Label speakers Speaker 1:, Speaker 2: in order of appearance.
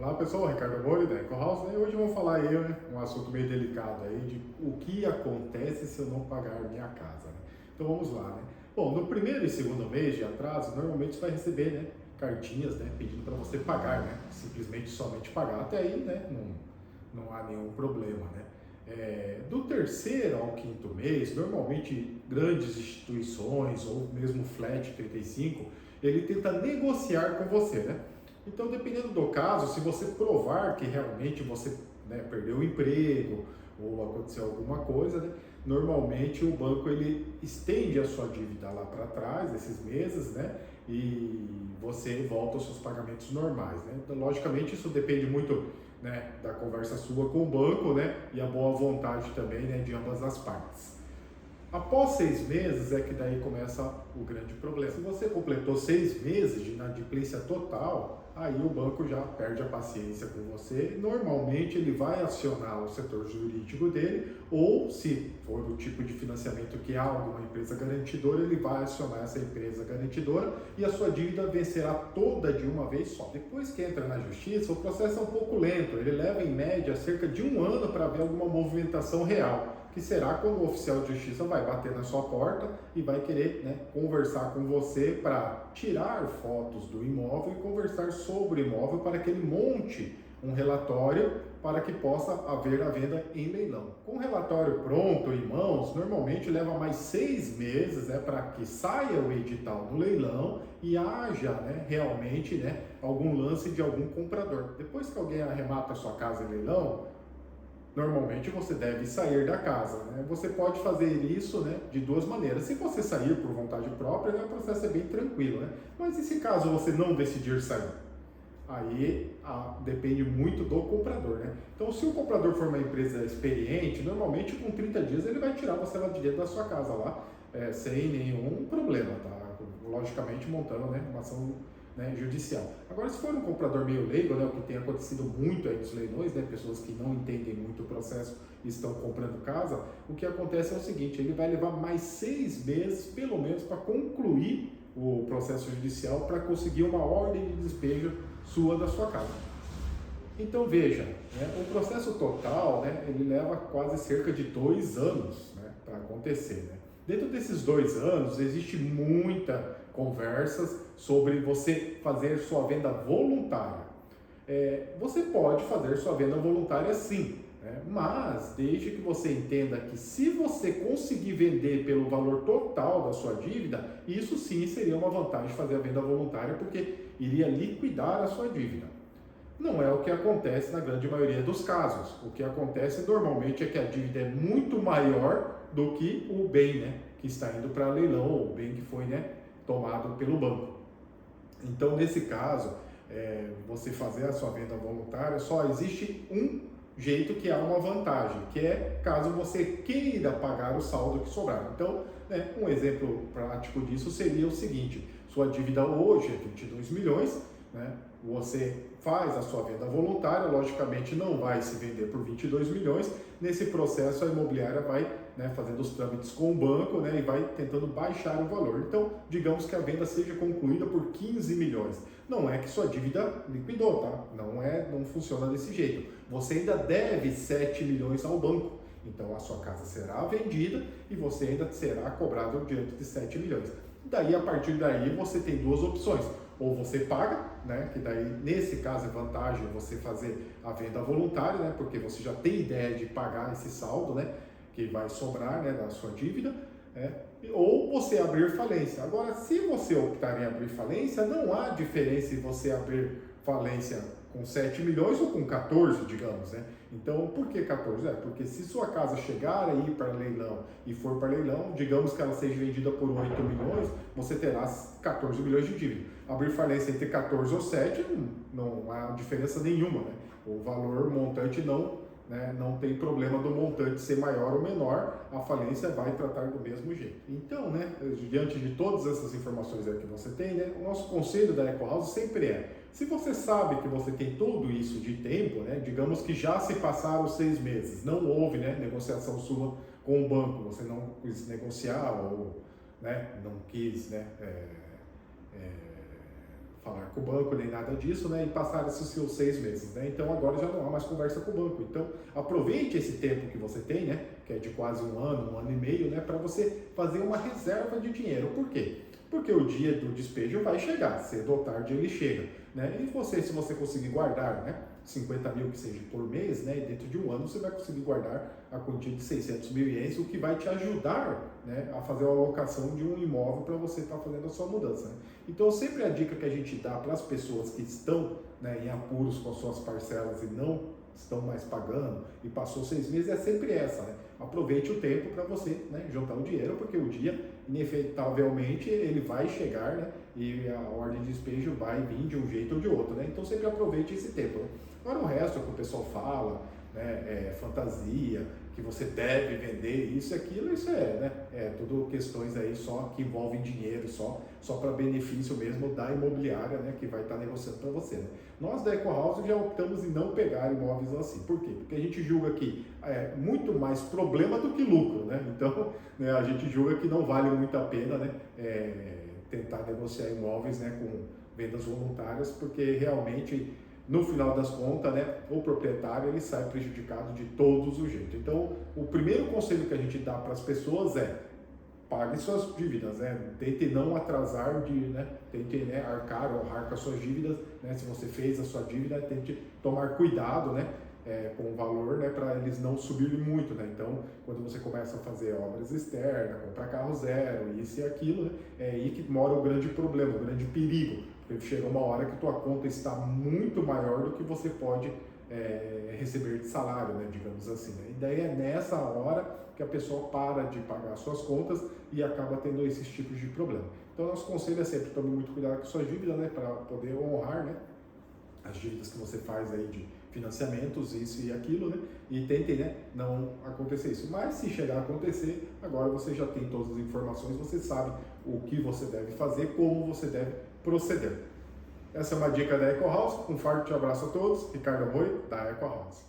Speaker 1: Olá pessoal, Ricardo Mori da EcoHouse, né? Hoje vamos falar aí, né, um assunto meio delicado aí de o que acontece se eu não pagar minha casa, né? Então vamos lá, né? Bom, no primeiro e segundo mês de atraso, normalmente você vai receber, né, cartinhas, né, pedindo para você pagar, né? Simplesmente somente pagar. Até aí, né, não há nenhum problema, né? Do terceiro ao quinto mês, normalmente grandes instituições ou mesmo Flat 35, ele tenta negociar com você, né? Então, dependendo do caso, se você provar que realmente você, né, perdeu o emprego ou aconteceu alguma coisa, né, normalmente o banco ele estende a sua dívida lá para trás, esses meses, né, e você volta aos seus pagamentos normais, né. Então, logicamente, isso depende muito, né, da conversa sua com o banco, né, e a boa vontade também, né, de ambas as partes. Após 6 meses é que daí começa o grande problema. Se você completou 6 meses de inadimplência total, aí o banco já perde a paciência com você. Normalmente ele vai acionar o setor jurídico dele, ou se for o tipo de financiamento que há alguma empresa garantidora, ele vai acionar essa empresa garantidora e a sua dívida vencerá toda de uma vez só. Depois que entra na justiça, o processo é um pouco lento, ele leva em média cerca de 1 ano para ver alguma movimentação real, que será quando o oficial de justiça vai bater na sua porta e vai querer, né, conversar com você para tirar fotos do imóvel e conversar sobre o imóvel para que ele monte um relatório para que possa haver a venda em leilão. Com o relatório pronto em mãos, normalmente leva mais 6 meses, né, para que saia o edital do leilão e haja, né, realmente, né, algum lance de algum comprador. Depois que alguém arremata a sua casa em leilão, normalmente você deve sair da casa, né? Você pode fazer isso, né, de duas maneiras. Se você sair por vontade própria, né, o processo é bem tranquilo, né? Mas e se caso você não decidir sair? Aí depende muito do comprador, né? Então, se o comprador for uma empresa experiente, normalmente com 30 dias ele vai tirar você lá de dentro da sua casa lá, sem nenhum problema, tá? Logicamente montando, né, uma ação, né, judicial. Agora, se for um comprador meio leigo, né, o que tem acontecido muito aí nos leilões, né, pessoas que não entendem muito o processo e estão comprando casa, o que acontece é o seguinte: ele vai levar mais 6 meses, pelo menos, para concluir o processo judicial, para conseguir uma ordem de despejo sua da sua casa. Então veja, né, o processo total, né, ele leva quase cerca de 2 anos, né, para acontecer, né? Dentro desses 2 anos existe muita conversas sobre você fazer sua venda voluntária. Você pode fazer sua venda voluntária sim, né? Mas desde que você entenda que se você conseguir vender pelo valor total da sua dívida, isso sim seria uma vantagem fazer a venda voluntária, porque iria liquidar a sua dívida. Não é o que acontece na grande maioria dos casos. O que acontece normalmente é que a dívida é muito maior do que o bem, né, que está indo para leilão, ou o bem que foi, né, tomado pelo banco. Então, nesse caso, você fazer a sua venda voluntária, só existe um jeito que há uma vantagem, que é caso você queira pagar o saldo que sobrar. Então, né, um exemplo prático disso seria o seguinte: sua dívida hoje é 22 milhões, né? Você faz a sua venda voluntária, logicamente não vai se vender por 22 milhões. Nesse processo, a imobiliária vai, né, fazendo os trâmites com o banco, né, e vai tentando baixar o valor. Então, digamos que a venda seja concluída por 15 milhões. Não é que sua dívida liquidou, tá? Não funciona desse jeito. Você ainda deve 7 milhões ao banco. Então, a sua casa será vendida e você ainda será cobrado diante de 7 milhões. Daí, a partir daí, você tem duas opções: ou você paga, né, que daí nesse caso é vantagem você fazer a venda voluntária, né, porque você já tem ideia de pagar esse saldo, né, que vai sobrar, né, da sua dívida, né, ou você abrir falência. Agora, se você optar em abrir falência, não há diferença em você abrir falência com 7 milhões ou com 14, digamos, né? Então, por que 14? Porque se sua casa chegar aí para leilão e for para leilão, digamos que ela seja vendida por 8 milhões, você terá 14 milhões de dívida. Abrir falência entre 14 ou 7 não há diferença nenhuma, né? O valor montante não tem problema do montante ser maior ou menor, a falência vai tratar do mesmo jeito. Então, né, diante de todas essas informações aí que você tem, né, o nosso conselho da EcoHouse sempre se você sabe que você tem tudo isso de tempo, né, digamos que já se passaram 6 meses, não houve, né, negociação sua com o banco, você não quis negociar ou, né, não quis, né, falar com o banco nem nada disso, né? E passaram esses seus 6 meses, né? Então agora já não há mais conversa com o banco. Então aproveite esse tempo que você tem, né? Que é de quase um ano e meio, né? Para você fazer uma reserva de dinheiro. Por quê? Porque o dia do despejo vai chegar, cedo ou tarde ele chega, né? E você, se você conseguir guardar, né? 50 mil que seja por mês, né? E dentro de um ano você vai conseguir guardar a quantia de 600 mil ienes, o que vai te ajudar, né, a fazer a alocação de um imóvel para você estar fazendo a sua mudança, né? Então sempre a dica que a gente dá para as pessoas que estão, né, em apuros com as suas parcelas e não estão mais pagando e passou 6 meses é sempre essa, né? Aproveite o tempo para você, né, juntar o dinheiro, porque o dia inevitavelmente ele vai chegar, né, e a ordem de despejo vai vir de um jeito ou de outro, né? Então sempre aproveite esse tempo, né? Agora o resto é o que o pessoal fala, né, fantasia, que você deve vender isso e aquilo, isso né, tudo questões aí só que envolvem dinheiro, só para benefício mesmo da imobiliária, né, que vai estar negociando para você, né? Nós da Eco House já optamos em não pegar imóveis assim. Por quê? Porque a gente julga que é muito mais problema do que lucro, né? Então, né, a gente julga que não vale muito a pena, né, tentar negociar imóveis, né, com vendas voluntárias, porque realmente no final das contas, né, o proprietário ele sai prejudicado de todos os jeitos. Então, o primeiro conselho que a gente dá para as pessoas é: pague suas dívidas, né? Tente não atrasar né? Tente, né, arcar ou honrar com as suas dívidas, né? Se você fez a sua dívida, tente tomar cuidado, né, com o valor, né, para eles não subirem muito, né? Então, quando você começa a fazer obras externas, comprar carro zero, isso e aquilo, né, é aí que mora o grande problema, o grande perigo. Porque chega uma hora que tua conta está muito maior do que você pode receber de salário, né, digamos assim, né? E daí é nessa hora que a pessoa para de pagar suas contas e acaba tendo esses tipos de problema. Então, nosso conselho é sempre tomar muito cuidado com suas dívidas, né, para poder honrar, né, as dívidas que você faz aí de financiamentos, isso e aquilo, né, e tentem, né, não acontecer isso. Mas se chegar a acontecer, agora você já tem todas as informações, você sabe o que você deve fazer, como você deve proceder. Essa é uma dica da Eco House. Um forte abraço a todos. Ricardo Arroio, da Eco House.